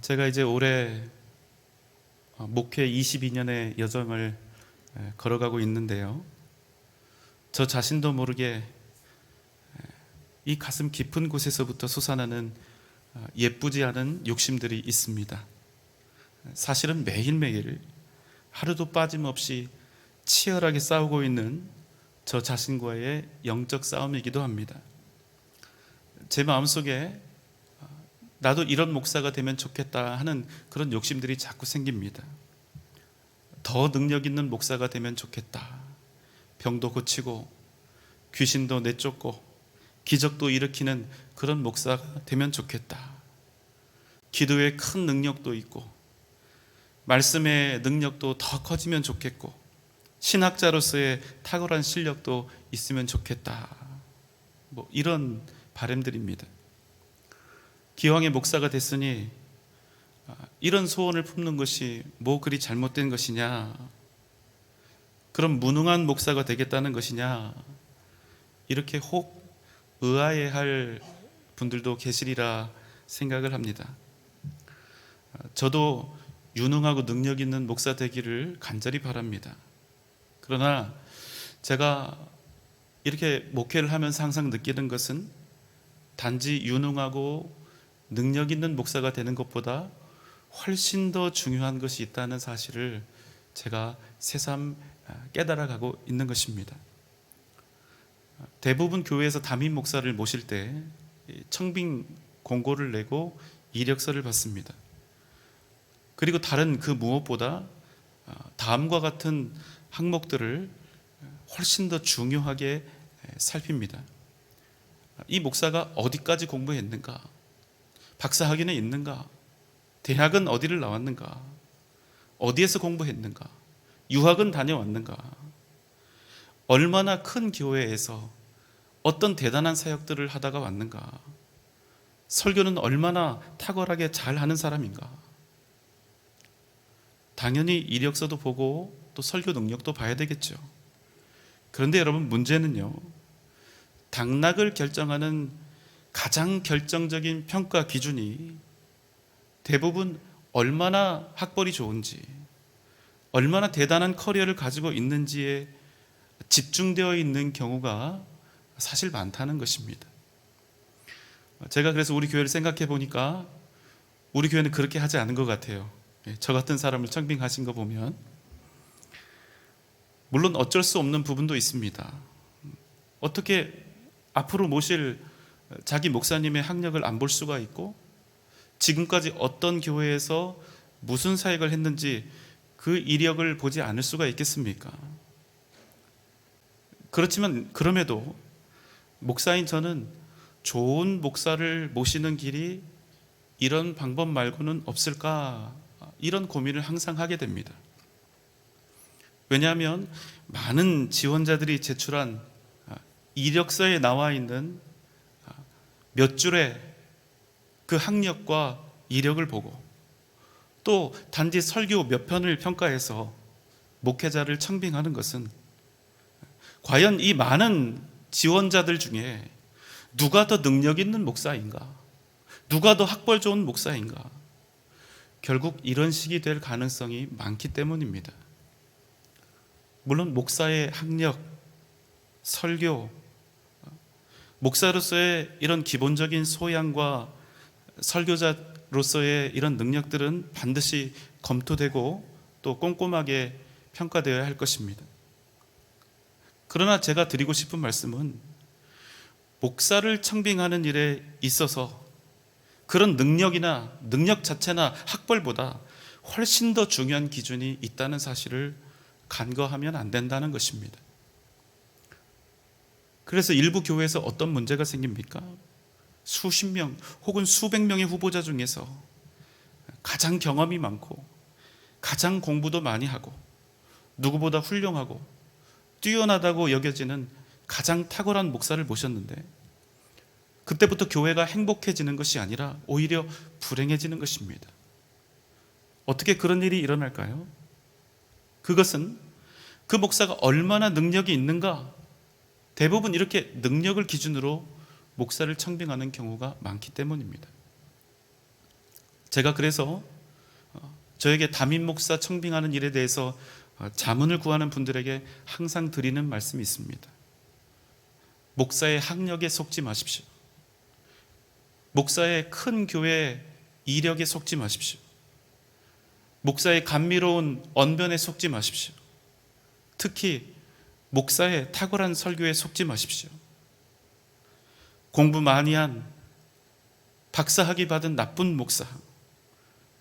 제가 이제 올해 목회 22년의 여정을 걸어가고 있는데요. 저 자신도 모르게 이 가슴 깊은 곳에서부터 솟아나는 예쁘지 않은 욕심들이 있습니다. 사실은 매일매일 하루도 빠짐없이 치열하게 싸우고 있는 저 자신과의 영적 싸움이기도 합니다. 제 마음속에 나도 이런 목사가 되면 좋겠다 하는 그런 욕심들이 자꾸 생깁니다. 더 능력 있는 목사가 되면 좋겠다. 병도 고치고 귀신도 내쫓고 기적도 일으키는 그런 목사가 되면 좋겠다. 기도에 큰 능력도 있고 말씀의 능력도 더 커지면 좋겠고 신학자로서의 탁월한 실력도 있으면 좋겠다. 이런 바람들입니다. 기왕의 목사가 됐으니 이런 소원을 품는 것이 뭐 그리 잘못된 것이냐, 그럼 무능한 목사가 되겠다는 것이냐, 이렇게 혹 의아해할 분들도 계시리라 생각을 합니다. 저도 유능하고 능력 있는 목사 되기를 간절히 바랍니다. 그러나 제가 이렇게 목회를 하면서 항상 느끼는 것은 단지 유능하고 능력 있는 목사가 되는 것보다 훨씬 더 중요한 것이 있다는 사실을 제가 새삼 깨달아가고 있는 것입니다. 대부분 교회에서 담임 목사를 모실 때 청빙 공고를 내고 이력서를 받습니다. 그리고 다른 그 무엇보다 다음과 같은 항목들을 훨씬 더 중요하게 살핍니다. 이 목사가 어디까지 공부했는가? 박사학위는 있는가? 대학은 어디를 나왔는가? 어디에서 공부했는가? 유학은 다녀왔는가? 얼마나 큰 교회에서 어떤 대단한 사역들을 하다가 왔는가? 설교는 얼마나 탁월하게 잘하는 사람인가? 당연히 이력서도 보고 또 설교 능력도 봐야 되겠죠. 그런데 여러분, 문제는요, 당락을 결정하는 가장 결정적인 평가 기준이 대부분 얼마나 학벌이 좋은지, 얼마나 대단한 커리어를 가지고 있는지에 집중되어 있는 경우가 사실 많다는 것입니다. 제가 그래서 우리 교회를 생각해 보니까 우리 교회는 그렇게 하지 않은 것 같아요. 저 같은 사람을 청빙하신 거 보면 물론 어쩔 수 없는 부분도 있습니다. 어떻게 앞으로 모실 자기 목사님의 학력을 안 볼 수가 있고 지금까지 어떤 교회에서 무슨 사역을 했는지 그 이력을 보지 않을 수가 있겠습니까? 그렇지만 그럼에도 목사인 저는 좋은 목사를 모시는 길이 이런 방법 말고는 없을까, 이런 고민을 항상 하게 됩니다. 왜냐하면 많은 지원자들이 제출한 이력서에 나와 있는 몇 줄의 그 학력과 이력을 보고 또 단지 설교 몇 편을 평가해서 목회자를 청빙하는 것은 과연 이 많은 지원자들 중에 누가 더 능력 있는 목사인가? 누가 더 학벌 좋은 목사인가? 결국 이런 식이 될 가능성이 많기 때문입니다. 물론 목사의 학력, 설교, 목사로서의 이런 기본적인 소양과 설교자로서의 이런 능력들은 반드시 검토되고 또 꼼꼼하게 평가되어야 할 것입니다. 그러나 제가 드리고 싶은 말씀은 목사를 청빙하는 일에 있어서 그런 능력이나 능력 자체나 학벌보다 훨씬 더 중요한 기준이 있다는 사실을 간과하면 안 된다는 것입니다. 그래서 일부 교회에서 어떤 문제가 생깁니까? 수십 명 혹은 수백 명의 후보자 중에서 가장 경험이 많고 가장 공부도 많이 하고 누구보다 훌륭하고 뛰어나다고 여겨지는 가장 탁월한 목사를 모셨는데 그때부터 교회가 행복해지는 것이 아니라 오히려 불행해지는 것입니다. 어떻게 그런 일이 일어날까요? 그것은 그 목사가 얼마나 능력이 있는가, 대부분 이렇게 능력을 기준으로 목사를 청빙하는 경우가 많기 때문입니다. 제가 그래서 저에게 담임 목사 청빙하는 일에 대해서 자문을 구하는 분들에게 항상 드리는 말씀이 있습니다. 목사의 학력에 속지 마십시오. 목사의 큰 교회 이력에 속지 마십시오. 목사의 감미로운 언변에 속지 마십시오. 특히 목사의 탁월한 설교에 속지 마십시오. 공부 많이 한 박사학위 받은 나쁜 목사,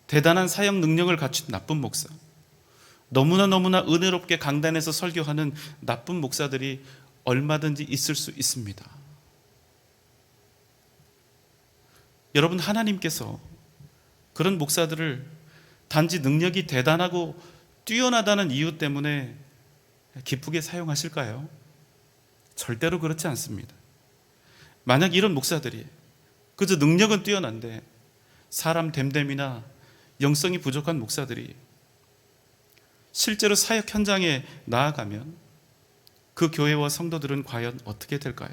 대단한 사역 능력을 갖춘 나쁜 목사, 너무나 은혜롭게 강단에서 설교하는 나쁜 목사들이 얼마든지 있을 수 있습니다. 여러분, 하나님께서 그런 목사들을 단지 능력이 대단하고 뛰어나다는 이유 때문에 기쁘게 사용하실까요? 절대로 그렇지 않습니다. 만약 이런 목사들이 그저 능력은 뛰어난데 사람 됨됨이나 영성이 부족한 목사들이 실제로 사역 현장에 나아가면 그 교회와 성도들은 과연 어떻게 될까요?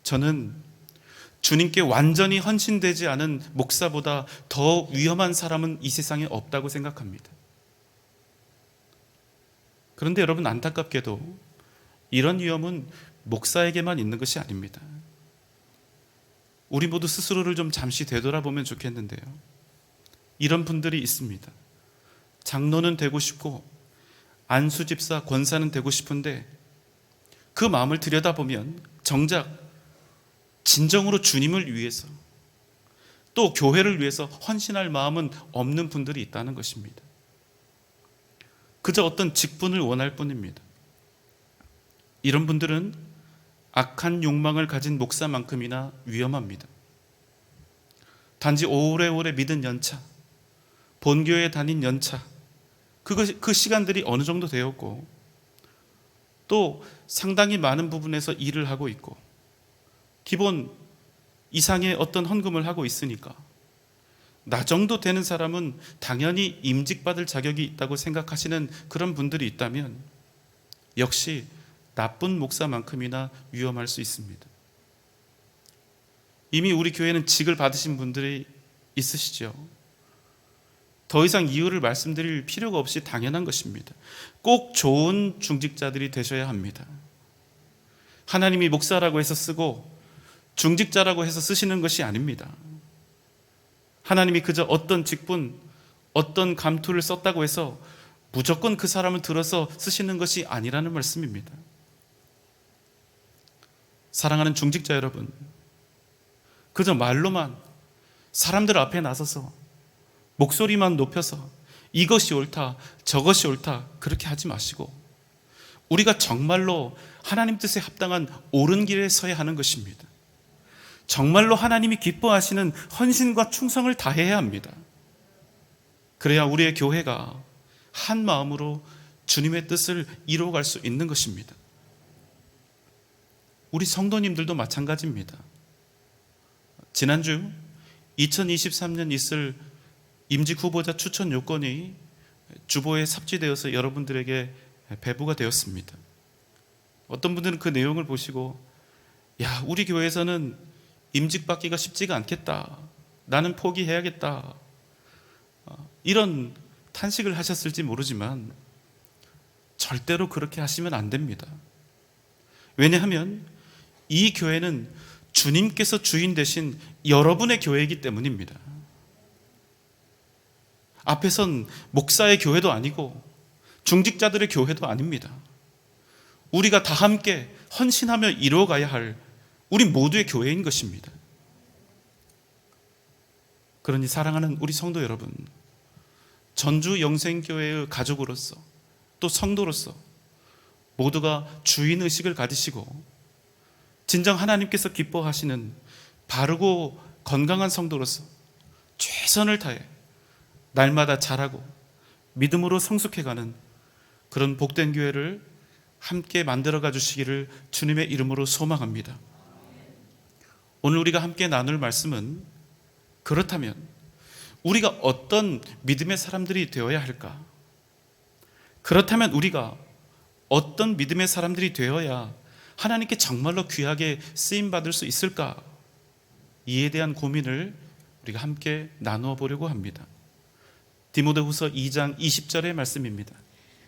저는 주님께 완전히 헌신되지 않은 목사보다 더 위험한 사람은 이 세상에 없다고 생각합니다. 그런데 여러분, 안타깝게도 이런 위험은 목사에게만 있는 것이 아닙니다. 우리 모두 스스로를 좀 잠시 되돌아보면 좋겠는데요. 이런 분들이 있습니다. 장로는 되고 싶고 안수집사, 권사는 되고 싶은데 그 마음을 들여다보면 정작 진정으로 주님을 위해서 또 교회를 위해서 헌신할 마음은 없는 분들이 있다는 것입니다. 그저 어떤 직분을 원할 뿐입니다. 이런 분들은 악한 욕망을 가진 목사만큼이나 위험합니다. 단지 오래오래 믿은 연차, 본교에 다닌 연차, 그 시간들이 어느 정도 되었고 또 상당히 많은 부분에서 일을 하고 있고 기본 이상의 어떤 헌금을 하고 있으니까 나 정도 되는 사람은 당연히 임직받을 자격이 있다고 생각하시는 그런 분들이 있다면 역시 나쁜 목사만큼이나 위험할 수 있습니다. 이미 우리 교회는 직을 받으신 분들이 있으시죠. 더 이상 이유를 말씀드릴 필요가 없이 당연한 것입니다. 꼭 좋은 중직자들이 되셔야 합니다. 하나님이 목사라고 해서 쓰고 중직자라고 해서 쓰시는 것이 아닙니다. 하나님이 그저 어떤 직분, 어떤 감투를 썼다고 해서 무조건 그 사람을 들어서 쓰시는 것이 아니라는 말씀입니다. 사랑하는 중직자 여러분, 그저 말로만 사람들 앞에 나서서 목소리만 높여서 이것이 옳다, 저것이 옳다 그렇게 하지 마시고 우리가 정말로 하나님 뜻에 합당한 옳은 길에 서야 하는 것입니다. 정말로 하나님이 기뻐하시는 헌신과 충성을 다해야 합니다. 그래야 우리의 교회가 한 마음으로 주님의 뜻을 이루어갈 수 있는 것입니다. 우리 성도님들도 마찬가지입니다. 지난주 2023년 있을 임직 후보자 추천 요건이 주보에 삽지되어서 여러분들에게 배부가 되었습니다. 어떤 분들은 그 내용을 보시고 야, 우리 교회에서는 임직 받기가 쉽지가 않겠다, 나는 포기해야겠다, 이런 탄식을 하셨을지 모르지만 절대로 그렇게 하시면 안 됩니다. 왜냐하면 이 교회는 주님께서 주인 되신 여러분의 교회이기 때문입니다. 앞에선 목사의 교회도 아니고 중직자들의 교회도 아닙니다. 우리가 다 함께 헌신하며 이루어가야 할 우리 모두의 교회인 것입니다. 그러니 사랑하는 우리 성도 여러분, 전주 영생교회의 가족으로서 또 성도로서 모두가 주인의식을 가지시고 진정 하나님께서 기뻐하시는 바르고 건강한 성도로서 최선을 다해 날마다 자라고 믿음으로 성숙해가는 그런 복된 교회를 함께 만들어가 주시기를 주님의 이름으로 소망합니다. 오늘 우리가 함께 나눌 말씀은 그렇다면 우리가 어떤 믿음의 사람들이 되어야 할까? 그렇다면 우리가 어떤 믿음의 사람들이 되어야 하나님께 정말로 귀하게 쓰임받을 수 있을까? 이에 대한 고민을 우리가 함께 나누어 보려고 합니다. 디모데후서 2장 20절의 말씀입니다.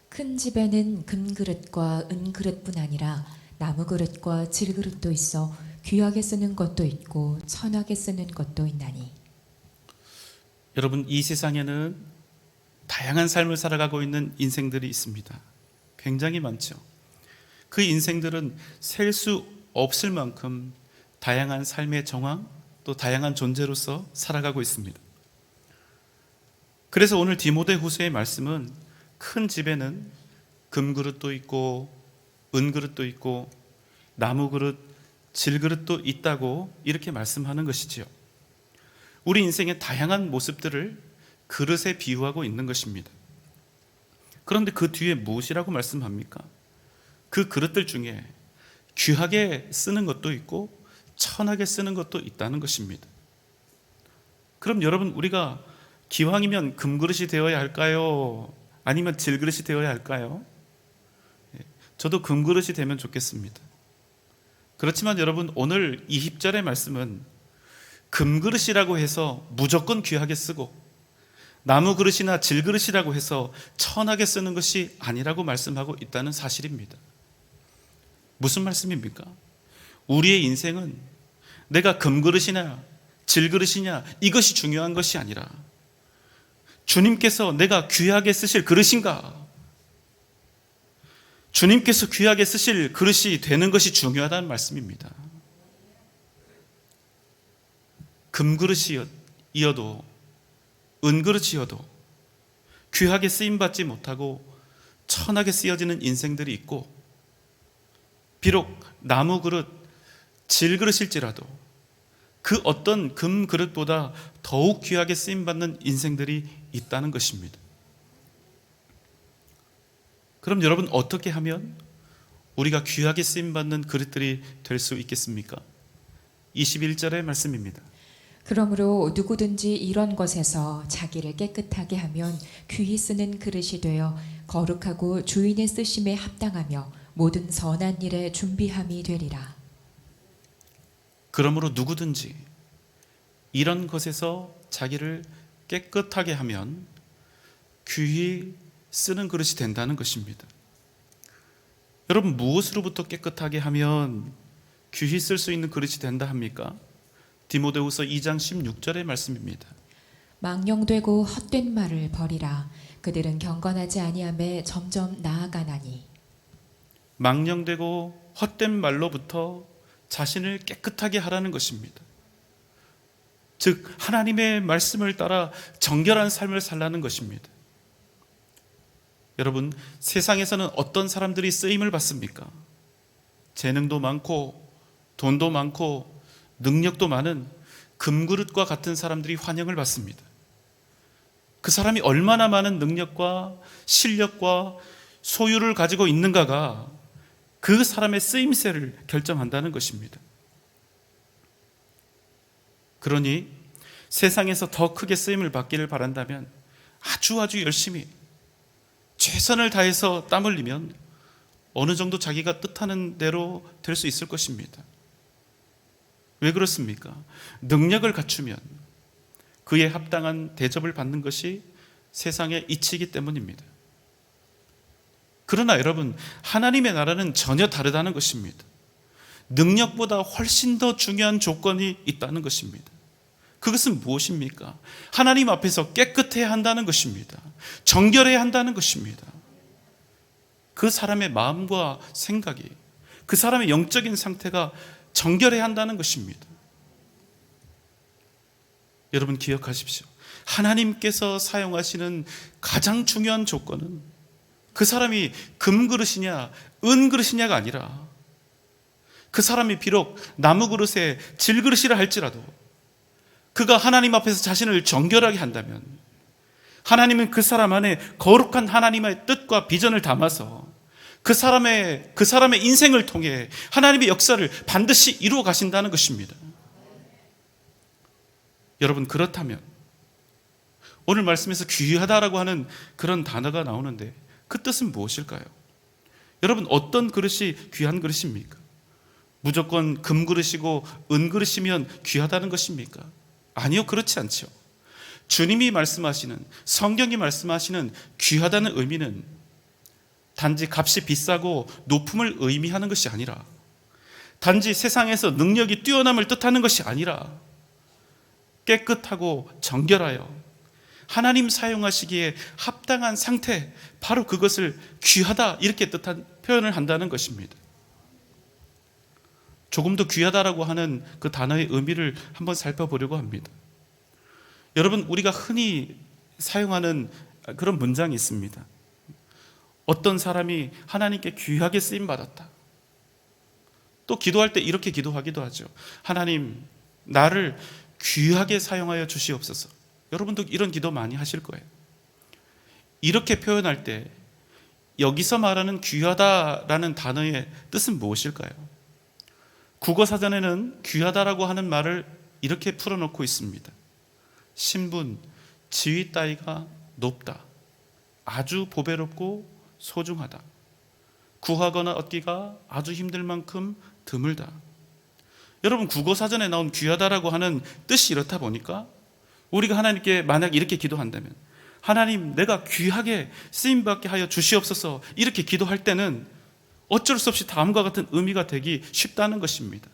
큰 집에는 금그릇과 은그릇뿐 아니라 나무그릇과 질그릇도 있어 귀하게 쓰는 것도 있고 천하게 쓰는 것도 있나니. 여러분, 이 세상에는 다양한 삶을 살아가고 있는 인생들이 있습니다. 굉장히 많죠. 그 인생들은 셀 수 없을 만큼 다양한 삶의 정황, 또 다양한 존재로서 살아가고 있습니다. 그래서 오늘 디모데후서의 말씀은 큰 집에는 금그릇도 있고 은그릇도 있고 나무그릇, 질그릇도 있다고 이렇게 말씀하는 것이지요. 우리 인생의 다양한 모습들을 그릇에 비유하고 있는 것입니다. 그런데 그 뒤에 무엇이라고 말씀합니까? 그 그릇들 중에 귀하게 쓰는 것도 있고 천하게 쓰는 것도 있다는 것입니다. 그럼 여러분, 우리가 기왕이면 금그릇이 되어야 할까요? 아니면 질그릇이 되어야 할까요? 저도 금그릇이 되면 좋겠습니다. 그렇지만 여러분, 오늘 20절의 말씀은 금그릇이라고 해서 무조건 귀하게 쓰고 나무그릇이나 질그릇이라고 해서 천하게 쓰는 것이 아니라고 말씀하고 있다는 사실입니다. 무슨 말씀입니까? 우리의 인생은 내가 금그릇이나 질그릇이냐 이것이 중요한 것이 아니라 주님께서 내가 귀하게 쓰실 그릇인가, 주님께서 귀하게 쓰실 그릇이 되는 것이 중요하다는 말씀입니다. 금그릇이어도 은그릇이어도 귀하게 쓰임받지 못하고 천하게 쓰여지는 인생들이 있고, 비록 나무그릇, 질그릇일지라도 그 어떤 금그릇보다 더욱 귀하게 쓰임받는 인생들이 있다는 것입니다. 그럼 여러분, 어떻게 하면 우리가 귀하게 쓰임받는 그릇들이 될 수 있겠습니까? 21절의 말씀입니다. 그러므로 누구든지 이런 것에서 자기를 깨끗하게 하면 귀히 쓰는 그릇이 되어 거룩하고 주인의 쓰심에 합당하며 모든 선한 일에 준비함이 되리라. 그러므로 누구든지 이런 것에서 자기를 깨끗하게 하면 귀히 쓰는 그릇이 된다는 것입니다. 여러분, 무엇으로부터 깨끗하게 하면 귀히 쓸 수 있는 그릇이 된다 합니까? 디모데후서 2장 16절의 말씀입니다. 망령되고 헛된 말을 버리라. 그들은 경건하지 아니함에 점점 나아가나니. 망령되고 헛된 말로부터 자신을 깨끗하게 하라는 것입니다. 즉, 하나님의 말씀을 따라 정결한 삶을 살라는 것입니다. 여러분, 세상에서는 어떤 사람들이 쓰임을 받습니까? 재능도 많고 돈도 많고 능력도 많은 금그릇과 같은 사람들이 환영을 받습니다. 그 사람이 얼마나 많은 능력과 실력과 소유를 가지고 있는가가 그 사람의 쓰임새를 결정한다는 것입니다. 그러니 세상에서 더 크게 쓰임을 받기를 바란다면 아주 열심히 최선을 다해서 땀 흘리면 어느 정도 자기가 뜻하는 대로 될 수 있을 것입니다. 왜 그렇습니까? 능력을 갖추면 그에 합당한 대접을 받는 것이 세상의 이치이기 때문입니다. 그러나 여러분, 하나님의 나라는 전혀 다르다는 것입니다. 능력보다 훨씬 더 중요한 조건이 있다는 것입니다. 그것은 무엇입니까? 하나님 앞에서 깨끗해야 한다는 것입니다. 정결해야 한다는 것입니다. 그 사람의 마음과 생각이, 그 사람의 영적인 상태가 정결해야 한다는 것입니다. 여러분, 기억하십시오. 하나님께서 사용하시는 가장 중요한 조건은 그 사람이 금그릇이냐 은그릇이냐가 아니라, 그 사람이 비록 나무그릇에 질그릇이라 할지라도 그가 하나님 앞에서 자신을 정결하게 한다면 하나님은 그 사람 안에 거룩한 하나님의 뜻과 비전을 담아서 그 사람의 인생을 통해 하나님의 역사를 반드시 이루어 가신다는 것입니다. 여러분, 그렇다면 오늘 말씀에서 귀하다라고 하는 그런 단어가 나오는데 그 뜻은 무엇일까요? 여러분, 어떤 그릇이 귀한 그릇입니까? 무조건 금그릇이고 은그릇이면 귀하다는 것입니까? 아니요, 그렇지 않죠. 주님이 말씀하시는, 성경이 말씀하시는 귀하다는 의미는 단지 값이 비싸고 높음을 의미하는 것이 아니라, 단지 세상에서 능력이 뛰어남을 뜻하는 것이 아니라, 깨끗하고 정결하여 하나님 사용하시기에 합당한 상태, 바로 그것을 귀하다 이렇게 뜻한 표현을 한다는 것입니다. 조금 더 귀하다라고 하는 그 단어의 의미를 한번 살펴보려고 합니다. 여러분, 우리가 흔히 사용하는 그런 문장이 있습니다. 어떤 사람이 하나님께 귀하게 쓰임받았다. 또 기도할 때 이렇게 기도하기도 하죠. 하나님, 나를 귀하게 사용하여 주시옵소서. 여러분도 이런 기도 많이 하실 거예요. 이렇게 표현할 때 여기서 말하는 귀하다라는 단어의 뜻은 무엇일까요? 국어사전에는 귀하다라고 하는 말을 이렇게 풀어놓고 있습니다. 신분, 지위 따위가 높다. 아주 보배롭고 소중하다. 구하거나 얻기가 아주 힘들 만큼 드물다. 여러분, 국어사전에 나온 귀하다라고 하는 뜻이 이렇다 보니까 우리가 하나님께 만약 이렇게 기도한다면, 하나님, 내가 귀하게 쓰임받게 하여 주시옵소서, 이렇게 기도할 때는 어쩔 수 없이 다음과 같은 의미가 되기 쉽다는 것입니다.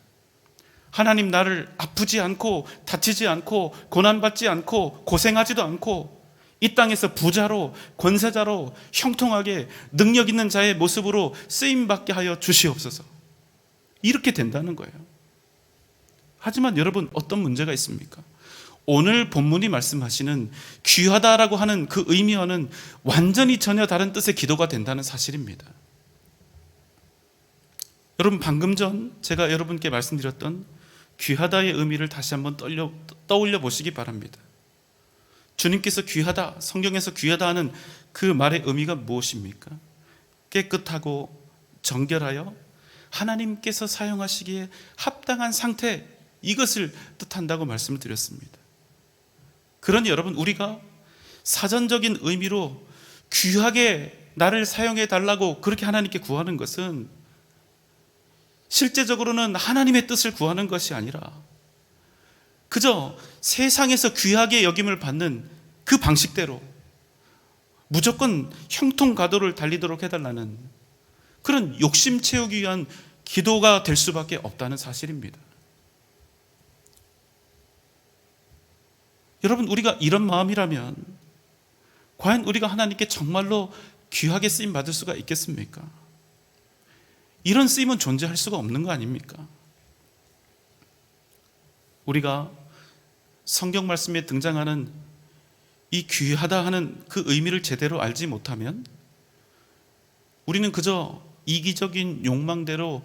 하나님, 나를 아프지 않고 다치지 않고 고난받지 않고 고생하지도 않고 이 땅에서 부자로 권세자로 형통하게 능력 있는 자의 모습으로 쓰임받게 하여 주시옵소서, 이렇게 된다는 거예요. 하지만 여러분, 어떤 문제가 있습니까? 오늘 본문이 말씀하시는 귀하다라고 하는 그 의미와는 완전히 전혀 다른 뜻의 기도가 된다는 사실입니다. 여러분, 방금 전 제가 여러분께 말씀드렸던 귀하다의 의미를 다시 한번 떠올려 보시기 바랍니다. 주님께서 귀하다, 성경에서 귀하다 하는 그 말의 의미가 무엇입니까? 깨끗하고 정결하여 하나님께서 사용하시기에 합당한 상태, 이것을 뜻한다고 말씀을 드렸습니다. 그러니 여러분, 우리가 사전적인 의미로 귀하게 나를 사용해 달라고 그렇게 하나님께 구하는 것은 실제적으로는 하나님의 뜻을 구하는 것이 아니라 그저 세상에서 귀하게 여김을 받는 그 방식대로 무조건 형통가도를 달리도록 해달라는 그런 욕심 채우기 위한 기도가 될 수밖에 없다는 사실입니다. 여러분, 우리가 이런 마음이라면 과연 우리가 하나님께 정말로 귀하게 쓰임 받을 수가 있겠습니까? 이런 쓰임은 존재할 수가 없는 거 아닙니까? 우리가 성경 말씀에 등장하는 이 귀하다 하는 그 의미를 제대로 알지 못하면 우리는 그저 이기적인 욕망대로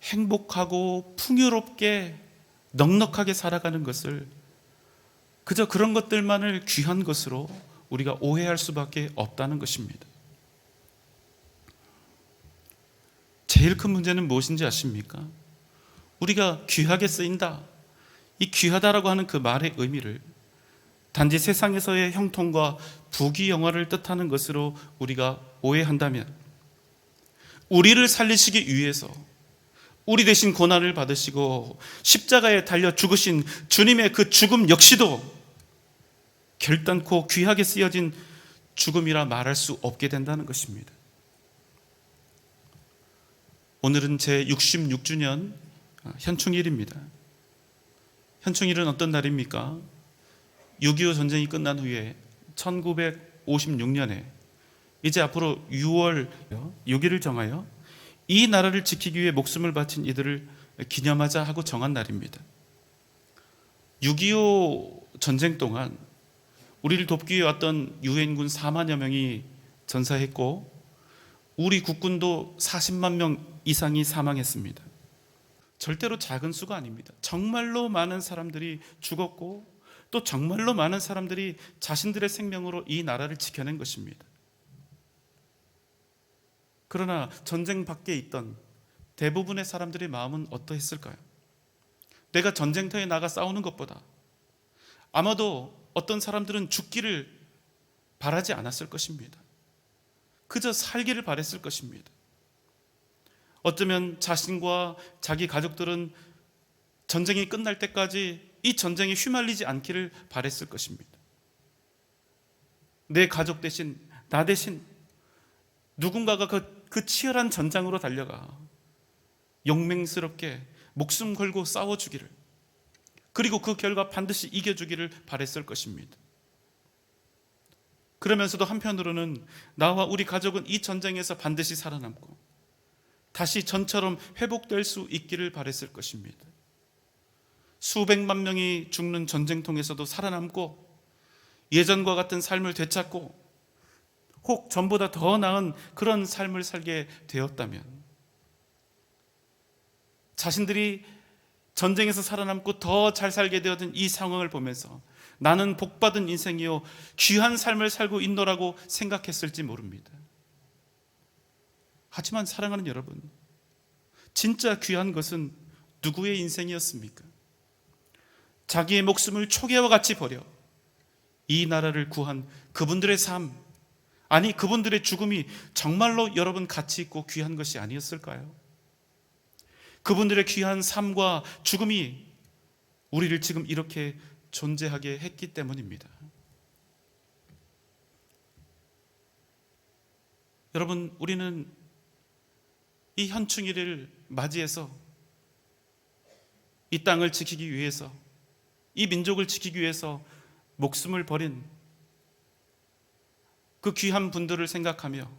행복하고 풍요롭게 넉넉하게 살아가는 것을, 그저 그런 것들만을 귀한 것으로 우리가 오해할 수밖에 없다는 것입니다. 제일 큰 문제는 무엇인지 아십니까? 우리가 귀하게 쓰인다, 이 귀하다라고 하는 그 말의 의미를 단지 세상에서의 형통과 부귀영화를 뜻하는 것으로 우리가 오해한다면, 우리를 살리시기 위해서 우리 대신 고난을 받으시고 십자가에 달려 죽으신 주님의 그 죽음 역시도 결단코 귀하게 쓰여진 죽음이라 말할 수 없게 된다는 것입니다. 오늘은 제 66주년 현충일입니다. 현충일은 어떤 날입니까? 6.25 전쟁이 끝난 후에 1956년에 이제 앞으로 6월 6일을 정하여 이 나라를 지키기 위해 목숨을 바친 이들을 기념하자 하고 정한 날입니다. 6.25 전쟁 동안 우리를 돕기 위해 왔던 유엔군 4만여 명이 전사했고 우리 국군도 40만 명 이상이 사망했습니다. 절대로 작은 수가 아닙니다. 정말로 많은 사람들이 죽었고 또 정말로 많은 사람들이 자신들의 생명으로 이 나라를 지켜낸 것입니다. 그러나 전쟁 밖에 있던 대부분의 사람들의 마음은 어떠했을까요? 내가 전쟁터에 나가 싸우는 것보다 아마도 어떤 사람들은 죽기를 바라지 않았을 것입니다. 그저 살기를 바랬을 것입니다. 어쩌면 자신과 자기 가족들은 전쟁이 끝날 때까지 이 전쟁에 휘말리지 않기를 바랬을 것입니다. 내 가족 대신, 나 대신 누군가가 그 치열한 전장으로 달려가 용맹스럽게 목숨 걸고 싸워주기를, 그리고 그 결과 반드시 이겨주기를 바랬을 것입니다. 그러면서도 한편으로는 나와 우리 가족은 이 전쟁에서 반드시 살아남고 다시 전처럼 회복될 수 있기를 바랬을 것입니다. 수백만 명이 죽는 전쟁통에서도 살아남고 예전과 같은 삶을 되찾고 혹 전보다 더 나은 그런 삶을 살게 되었다면, 자신들이 전쟁에서 살아남고 더 잘 살게 되었던 이 상황을 보면서 나는 복받은 인생이요 귀한 삶을 살고 있노라고 생각했을지 모릅니다. 하지만 사랑하는 여러분, 진짜 귀한 것은 누구의 인생이었습니까? 자기의 목숨을 초계와 같이 버려 이 나라를 구한 그분들의 삶, 아니 그분들의 죽음이 정말로 여러분 가치 있고 귀한 것이 아니었을까요? 그분들의 귀한 삶과 죽음이 우리를 지금 이렇게 존재하게 했기 때문입니다. 여러분, 우리는 이 현충일을 맞이해서 이 땅을 지키기 위해서, 이 민족을 지키기 위해서 목숨을 버린 그 귀한 분들을 생각하며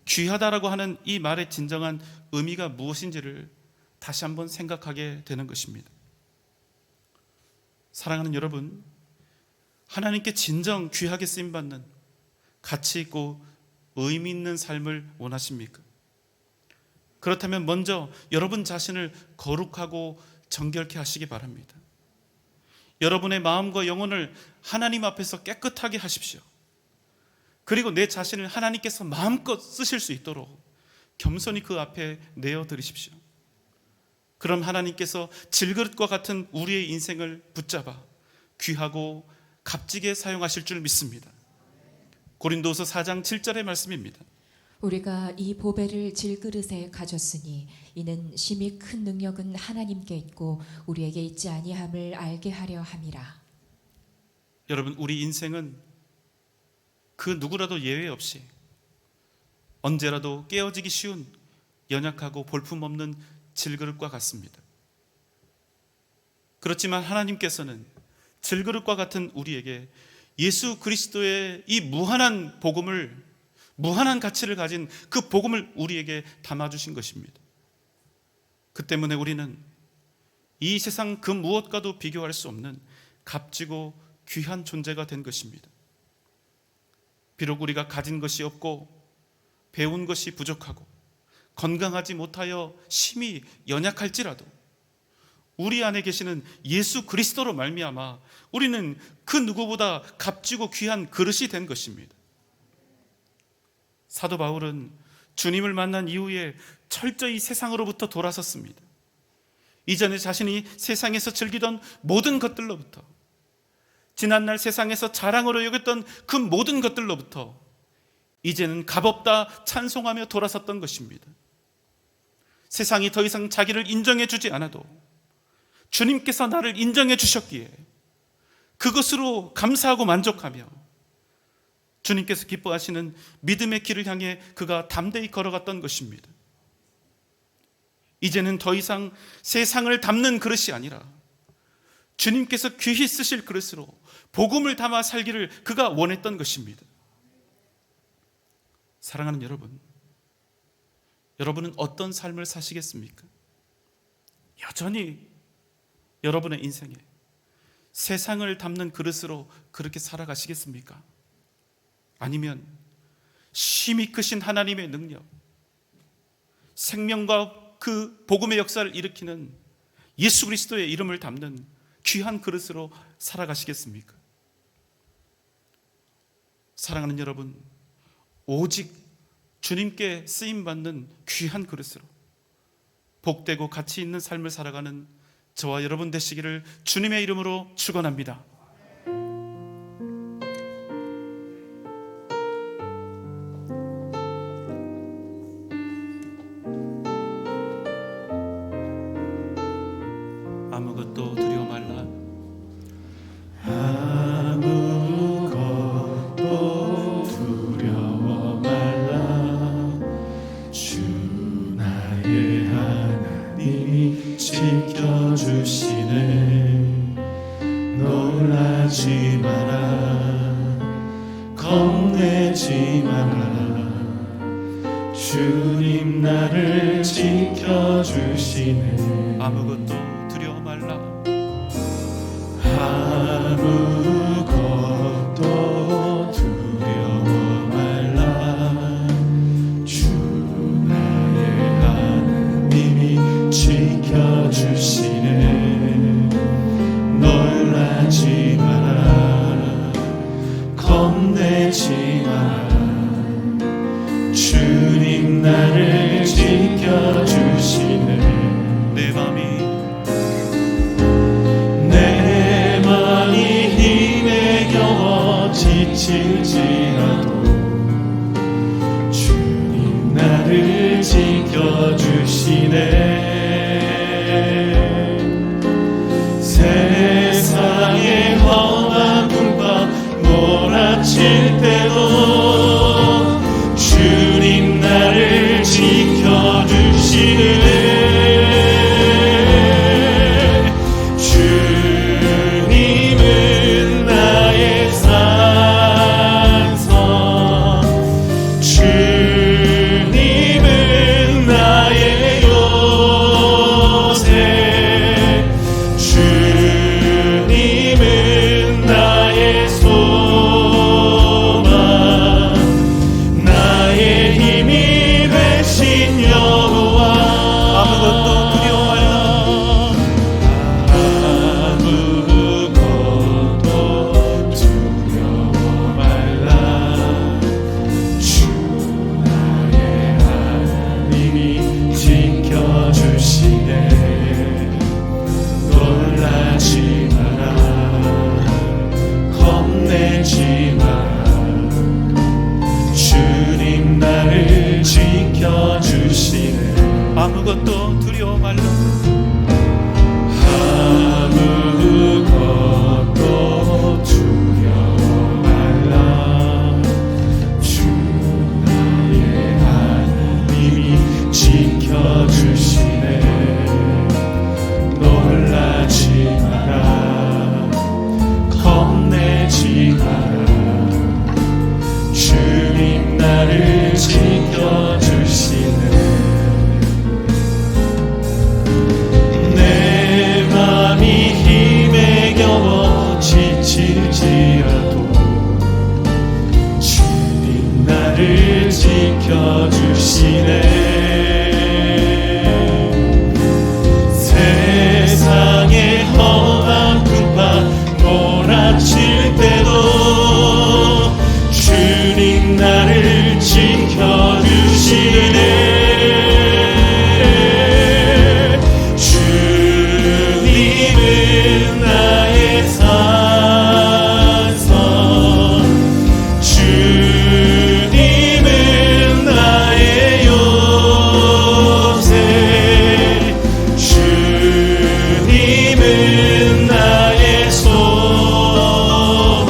귀하다라고 하는 이 말의 진정한 의미가 무엇인지를 다시 한번 생각하게 되는 것입니다. 사랑하는 여러분, 하나님께 진정 귀하게 쓰임받는 가치 있고 의미 있는 삶을 원하십니까? 그렇다면 먼저 여러분 자신을 거룩하고 정결케 하시기 바랍니다. 여러분의 마음과 영혼을 하나님 앞에서 깨끗하게 하십시오. 그리고 내 자신을 하나님께서 마음껏 쓰실 수 있도록 겸손히 그 앞에 내어드리십시오. 그럼 하나님께서 질그릇과 같은 우리의 인생을 붙잡아 귀하고 값지게 사용하실 줄 믿습니다. 고린도서 4장 7절의 말씀입니다. 우리가 이 보배를 질그릇에 가졌으니 이는 심히 큰 능력은 하나님께 있고 우리에게 있지 아니함을 알게 하려 함이라. 여러분, 우리 인생은 그 누구라도 예외 없이 언제라도 깨어지기 쉬운 연약하고 볼품없는 질그릇과 같습니다. 그렇지만 하나님께서는 질그릇과 같은 우리에게 예수 그리스도의 이 무한한 복음을, 무한한 가치를 가진 그 복음을 우리에게 담아주신 것입니다. 그 때문에 우리는 이 세상 그 무엇과도 비교할 수 없는 값지고 귀한 존재가 된 것입니다. 비록 우리가 가진 것이 없고 배운 것이 부족하고 건강하지 못하여 심히 연약할지라도 우리 안에 계시는 예수 그리스도로 말미암아 우리는 그 누구보다 값지고 귀한 그릇이 된 것입니다. 사도 바울은 주님을 만난 이후에 철저히 세상으로부터 돌아섰습니다. 이전에 자신이 세상에서 즐기던 모든 것들로부터, 지난날 세상에서 자랑으로 여겼던 그 모든 것들로부터 이제는 값없다 찬송하며 돌아섰던 것입니다. 세상이 더 이상 자기를 인정해 주지 않아도 주님께서 나를 인정해 주셨기에 그것으로 감사하고 만족하며 주님께서 기뻐하시는 믿음의 길을 향해 그가 담대히 걸어갔던 것입니다. 이제는 더 이상 세상을 담는 그릇이 아니라 주님께서 귀히 쓰실 그릇으로 복음을 담아 살기를 그가 원했던 것입니다. 사랑하는 여러분, 여러분은 어떤 삶을 사시겠습니까? 여전히 여러분의 인생에 세상을 담는 그릇으로 그렇게 살아가시겠습니까? 아니면 심히 크신 하나님의 능력, 생명과 그 복음의 역사를 일으키는 예수 그리스도의 이름을 담는 귀한 그릇으로 살아가시겠습니까? 사랑하는 여러분, 오직 주님께 쓰임받는 귀한 그릇으로 복되고 가치 있는 삶을 살아가는 저와 여러분 되시기를 주님의 이름으로 축원합니다. 아무것도 두려움 놀라지 마라 겁내지 마라 주님 나를 지켜주시네 아무것도 두려워 말라 아무것도 두려워 말라 주 나의 하나님이 지켜주시네 놀라지 마라 겁내지 마라 주님 나를 지켜주시네 내 맘이 힘에 겨워 지칠지라도 주님 나를 지켜주시네 세상의 험한 풍파 몰아칠 때도 주님 나를 지켜주시네 주님은 나의 산성 주님은 나의 요새 주님은 나의 소망 나의 힘이 되신 여호와 아무것도 두려워 말라 아무것도 두려워 말라 주 나의 하나님이 지켜주시네 놀라지 마라 겁내지 마라 주님 나를 지켜주시네 아무것도 두려워 말라 아무것도 두려워 말라 주 나의 하나님이 지켜주시네 놀라지 마라 겁내지 마라 주님 나를 지켜주시네 내 맘이 힘에 겨워 지칠지라도 주님 나를 지켜주시네 세상의 험한 풍파 몰아칠 때도 주님 나를 지켜주시네 주님은 나의 산성 주님은 나의 요새 주님은 나의 소망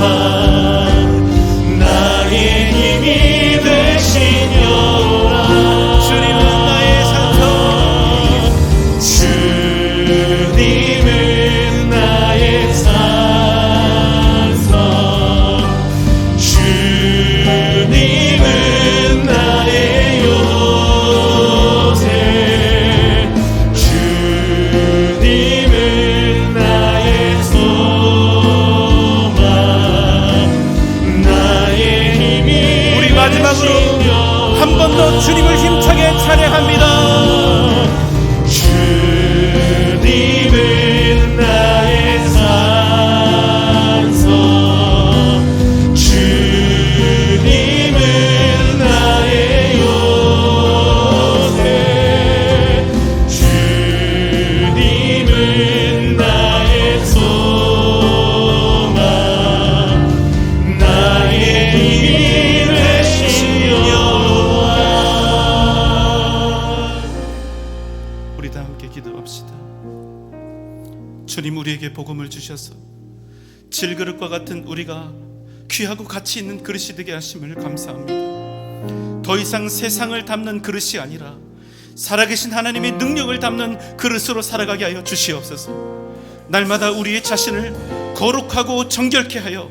나의 힘이 되신 여호와 주님은 나의 산성 주님은 나의 산성 주님은 나의 요새 주님은 나의 소망 나의 힘이 우리 마지막으로 한 번 더 주님을 힘차게 찬양합니다 주님은 나의 산성 주님은 나의 요새 주님은 나의 소망 나의 힘이 되신 여호와 우리 다 함께 기도합시다 주님 우리에게 복음을 주셔서 질그릇과 같은 우리가 귀하고 가치 있는 그릇이 되게 하심을 감사합니다 더 이상 세상을 담는 그릇이 아니라 살아계신 하나님의 능력을 담는 그릇으로 살아가게 하여 주시옵소서 날마다 우리의 자신을 거룩하고 정결케 하여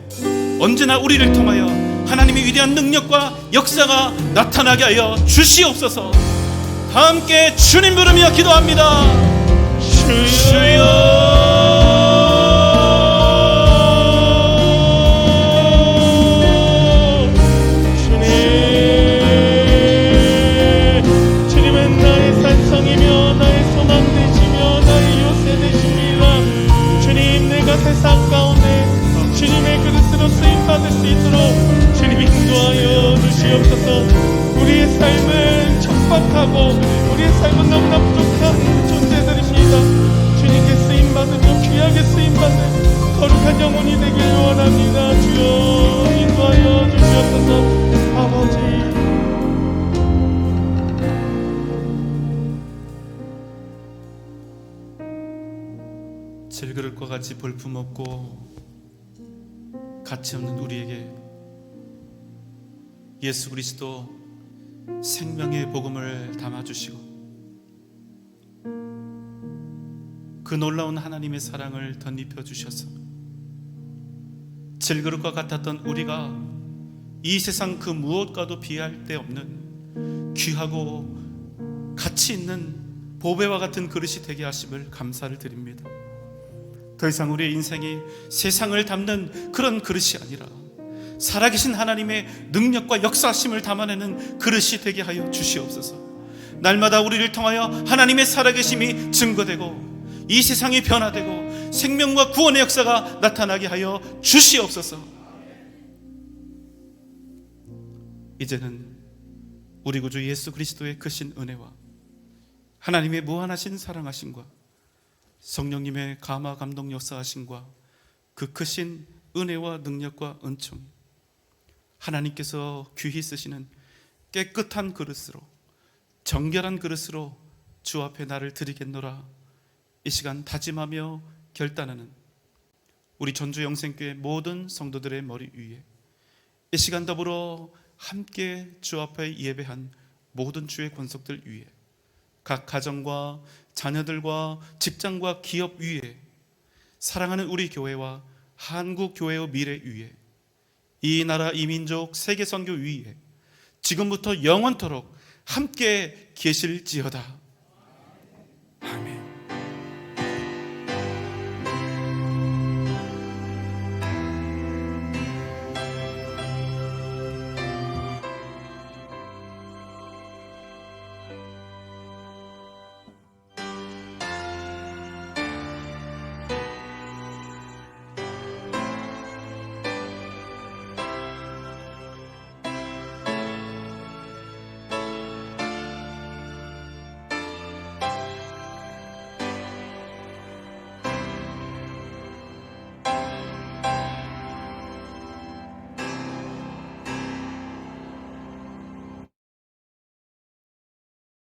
언제나 우리를 통하여 하나님의 위대한 능력과 역사가 나타나게 하여 주시옵소서. 다 함께 주님 부르며 기도합니다. 주여. 세상 가운데 주님의 그릇으로 쓰임받을 수 있도록 주님 인도하여 주시옵소서. 우리의 삶은 척박하고 우리의 삶은 너무나 부족한 존재들입니다. 주님께 쓰임받으며 귀하게 쓰임받는 거룩한 영혼이 되길 원합니다. 주여 인도하여 주시옵소서. 아버지, 질그릇과 같이 볼품없고 가치 없는 우리에게 예수 그리스도 생명의 복음을 담아주시고 그 놀라운 하나님의 사랑을 덧입혀 주셔서 질그릇과 같았던 우리가 이 세상 그 무엇과도 비할 데 없는 귀하고 가치 있는 보배와 같은 그릇이 되게 하심을 감사를 드립니다. 더 이상 우리의 인생이 세상을 담는 그런 그릇이 아니라 살아계신 하나님의 능력과 역사심을 담아내는 그릇이 되게 하여 주시옵소서. 날마다 우리를 통하여 하나님의 살아계심이 증거되고 이 세상이 변화되고 생명과 구원의 역사가 나타나게 하여 주시옵소서. 이제는 우리 구주 예수 그리스도의 크신 은혜와 하나님의 무한하신 사랑하심과 성령님의 감화 감동 역사하심과 그 크신 은혜와 능력과 은총, 하나님께서 귀히 쓰시는 깨끗한 그릇으로 정결한 그릇으로 주 앞에 나를 드리겠노라 이 시간 다짐하며 결단하는 우리 전주 영생교회 모든 성도들의 머리 위에 이 시간 더불어 함께 주 앞에 예배한 모든 주의 권속들 위에 각 가정과 자녀들과 직장과 기업 위에 사랑하는 우리 교회와 한국 교회의 미래 위에 이 나라 이 민족 세계 선교 위에 지금부터 영원토록 함께 계실지어다.